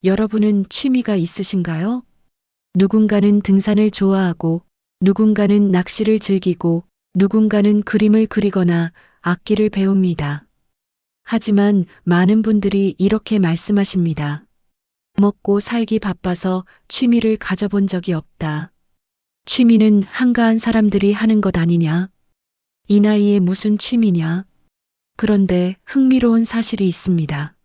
여러분은 취미가 있으신가요? 누군가는 등산을 좋아하고, 누군가는 낚시를 즐기고, 누군가는 그림을 그리거나 악기를 배웁니다. 하지만 많은 분들이 이렇게 말씀하십니다. 먹고 살기 바빠서 취미를 가져본 적이 없다. 취미는 한가한 사람들이 하는 것 아니냐? 이 나이에 무슨 취미냐? 그런데 흥미로운 사실이 있습니다.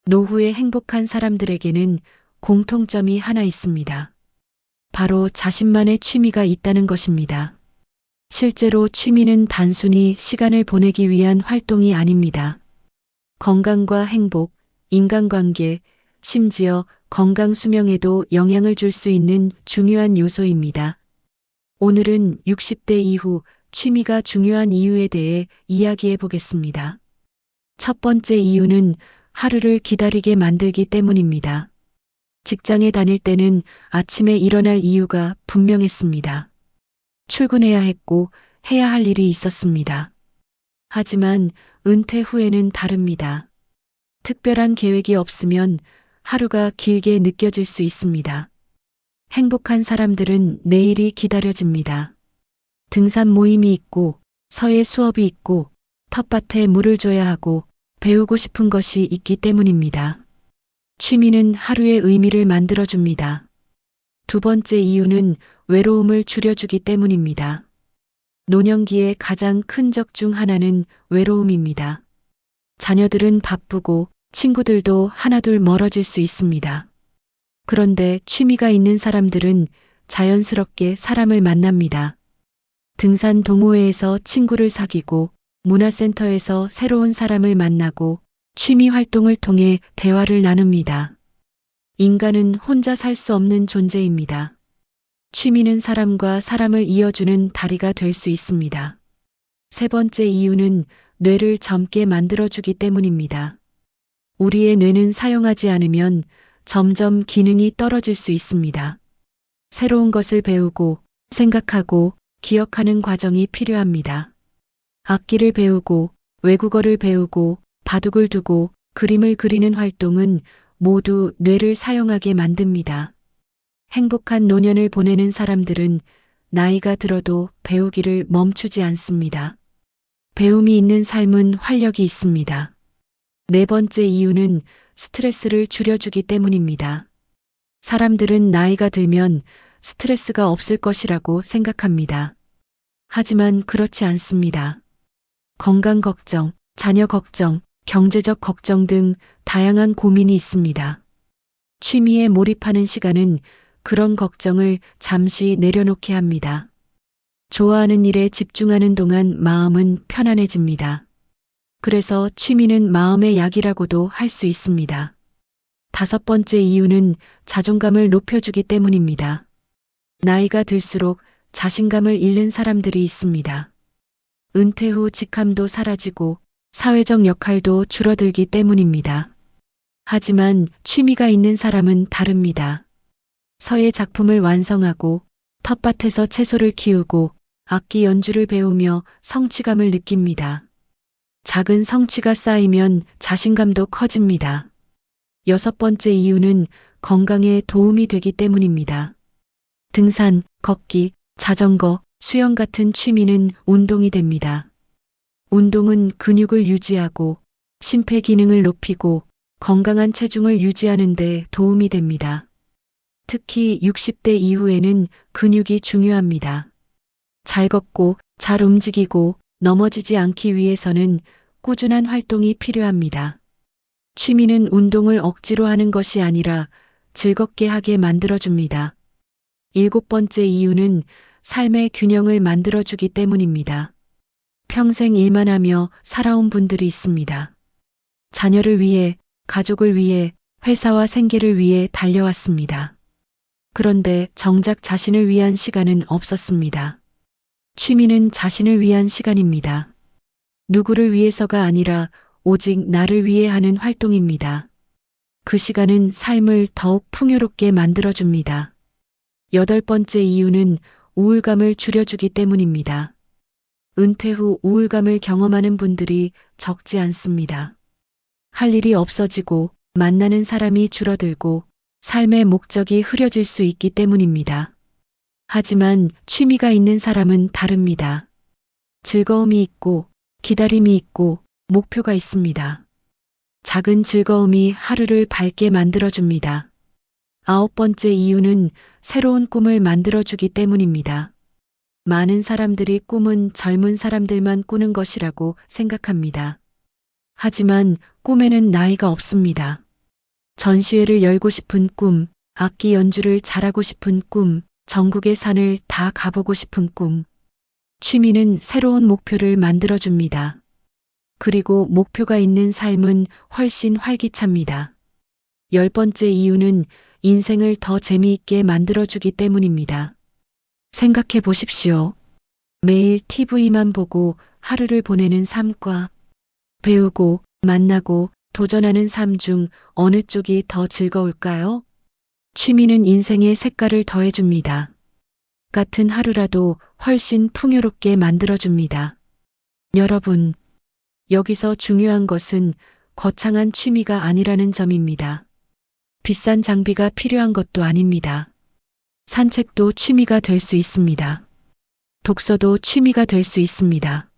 노후에 행복한 사람들에게는 공통점이 하나 있습니다. 바로 자신만의 취미가 있다는 것입니다. 실제로 취미는 단순히 시간을 보내기 위한 활동이 아닙니다. 건강과 행복, 인간관계, 심지어 건강 수명에도 영향을 줄 수 있는 중요한 요소입니다. 오늘은 60대 이후 취미가 중요한 이유에 대해 이야기해 보겠습니다. 첫 번째 이유는 하루를 기다리게 만들기 때문입니다. 직장에 다닐 때는 아침에 일어날 이유가 분명했습니다. 출근해야 했고 해야 할 일이 있었습니다. 하지만 은퇴 후에는 다릅니다. 특별한 계획이 없으면 하루가 길게 느껴질 수 있습니다. 행복한 사람들은 내일이 기다려집니다. 등산 모임이 있고, 서예 수업이 있고, 텃밭에 물을 줘야 하고, 배우고 싶은 것이 있기 때문입니다. 취미는 하루의 의미를 만들어줍니다. 두 번째 이유는 외로움을 줄여주기 때문입니다. 노년기의 가장 큰 적 중 하나는 외로움입니다. 자녀들은 바쁘고 친구들도 하나둘 멀어질 수 있습니다. 그런데 취미가 있는 사람들은 자연스럽게 사람을 만납니다. 등산 동호회에서 친구를 사귀고 문화센터에서 새로운 사람을 만나고 취미 활동을 통해 대화를 나눕니다. 인간은 혼자 살 수 없는 존재입니다. 취미는 사람과 사람을 이어주는 다리가 될 수 있습니다. 세 번째 이유는 뇌를 젊게 만들어주기 때문입니다. 우리의 뇌는 사용하지 않으면 점점 기능이 떨어질 수 있습니다. 새로운 것을 배우고 생각하고 기억하는 과정이 필요합니다. 악기를 배우고 외국어를 배우고 바둑을 두고 그림을 그리는 활동은 모두 뇌를 사용하게 만듭니다. 행복한 노년을 보내는 사람들은 나이가 들어도 배우기를 멈추지 않습니다. 배움이 있는 삶은 활력이 있습니다. 네 번째 이유는 스트레스를 줄여주기 때문입니다. 사람들은 나이가 들면 스트레스가 없을 것이라고 생각합니다. 하지만 그렇지 않습니다. 건강 걱정, 자녀 걱정, 경제적 걱정 등 다양한 고민이 있습니다. 취미에 몰입하는 시간은 그런 걱정을 잠시 내려놓게 합니다. 좋아하는 일에 집중하는 동안 마음은 편안해집니다. 그래서 취미는 마음의 약이라고도 할 수 있습니다. 다섯 번째 이유는 자존감을 높여주기 때문입니다. 나이가 들수록 자신감을 잃는 사람들이 있습니다. 은퇴 후 직함도 사라지고 사회적 역할도 줄어들기 때문입니다. 하지만 취미가 있는 사람은 다릅니다. 서예 작품을 완성하고 텃밭에서 채소를 키우고 악기 연주를 배우며 성취감을 느낍니다. 작은 성취가 쌓이면 자신감도 커집니다. 여섯 번째 이유는 건강에 도움이 되기 때문입니다. 등산, 걷기, 자전거, 수영 같은 취미는 운동이 됩니다. 운동은 근육을 유지하고 심폐 기능을 높이고 건강한 체중을 유지하는 데 도움이 됩니다. 특히 60대 이후에는 근육이 중요합니다. 잘 걷고 잘 움직이고 넘어지지 않기 위해서는 꾸준한 활동이 필요합니다. 취미는 운동을 억지로 하는 것이 아니라 즐겁게 하게 만들어줍니다. 일곱 번째 이유는 삶의 균형을 만들어주기 때문입니다. 평생 일만 하며 살아온 분들이 있습니다. 자녀를 위해, 가족을 위해, 회사와 생계를 위해 달려왔습니다. 그런데 정작 자신을 위한 시간은 없었습니다. 취미는 자신을 위한 시간입니다. 누구를 위해서가 아니라 오직 나를 위해 하는 활동입니다. 그 시간은 삶을 더욱 풍요롭게 만들어줍니다. 여덟 번째 이유는 우울감을 줄여주기 때문입니다. 은퇴 후 우울감을 경험하는 분들이 적지 않습니다. 할 일이 없어지고 만나는 사람이 줄어들고 삶의 목적이 흐려질 수 있기 때문입니다. 하지만 취미가 있는 사람은 다릅니다. 즐거움이 있고, 기다림이 있고, 목표가 있습니다. 작은 즐거움이 하루를 밝게 만들어줍니다. 9번째 이유는 새로운 꿈을 만들어주기 때문입니다. 많은 사람들이 꿈은 젊은 사람들만 꾸는 것이라고 생각합니다. 하지만 꿈에는 나이가 없습니다. 전시회를 열고 싶은 꿈, 악기 연주를 잘하고 싶은 꿈, 전국의 산을 다 가보고 싶은 꿈. 취미는 새로운 목표를 만들어줍니다. 그리고 목표가 있는 삶은 훨씬 활기찹니다. 10번째 이유는 인생을 더 재미있게 만들어주기 때문입니다. 생각해 보십시오. 매일 TV만 보고 하루를 보내는 삶과 배우고, 만나고, 도전하는 삶 중 어느 쪽이 더 즐거울까요? 취미는 인생의 색깔을 더해줍니다. 같은 하루라도 훨씬 풍요롭게 만들어줍니다. 여러분, 여기서 중요한 것은 거창한 취미가 아니라는 점입니다. 비싼 장비가 필요한 것도 아닙니다. 산책도 취미가 될 수 있습니다. 독서도 취미가 될 수 있습니다.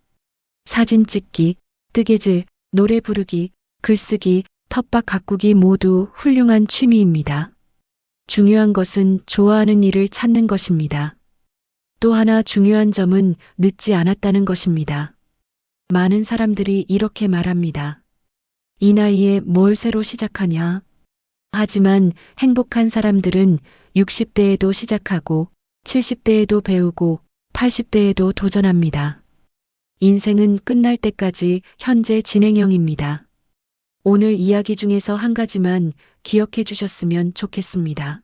사진 찍기, 뜨개질, 노래 부르기, 글쓰기, 텃밭 가꾸기 모두 훌륭한 취미입니다. 중요한 것은 좋아하는 일을 찾는 것입니다. 또 하나 중요한 점은 늦지 않았다는 것입니다. 많은 사람들이 이렇게 말합니다. 이 나이에 뭘 새로 시작하냐? 하지만 행복한 사람들은 60대에도 시작하고 70대에도 배우고 80대에도 도전합니다. 인생은 끝날 때까지 현재 진행형입니다. 오늘 이야기 중에서 한 가지만 기억해 주셨으면 좋겠습니다.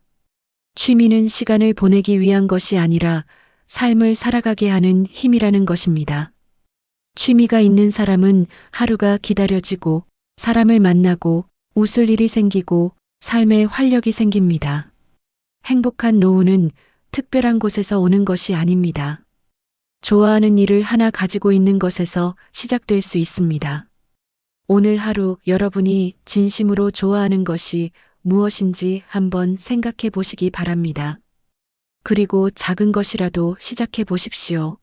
취미는 시간을 보내기 위한 것이 아니라 삶을 살아가게 하는 힘이라는 것입니다. 취미가 있는 사람은 하루가 기다려지고 사람을 만나고 웃을 일이 생기고 삶에 활력이 생깁니다. 행복한 노후는 특별한 곳에서 오는 것이 아닙니다. 좋아하는 일을 하나 가지고 있는 것에서 시작될 수 있습니다. 오늘 하루 여러분이 진심으로 좋아하는 것이 무엇인지 한번 생각해 보시기 바랍니다. 그리고 작은 것이라도 시작해 보십시오.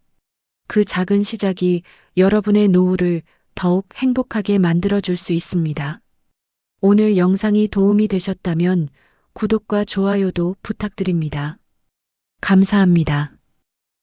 그 작은 시작이 여러분의 노후를 더욱 행복하게 만들어줄 수 있습니다. 오늘 영상이 도움이 되셨다면 구독과 좋아요도 부탁드립니다. 감사합니다.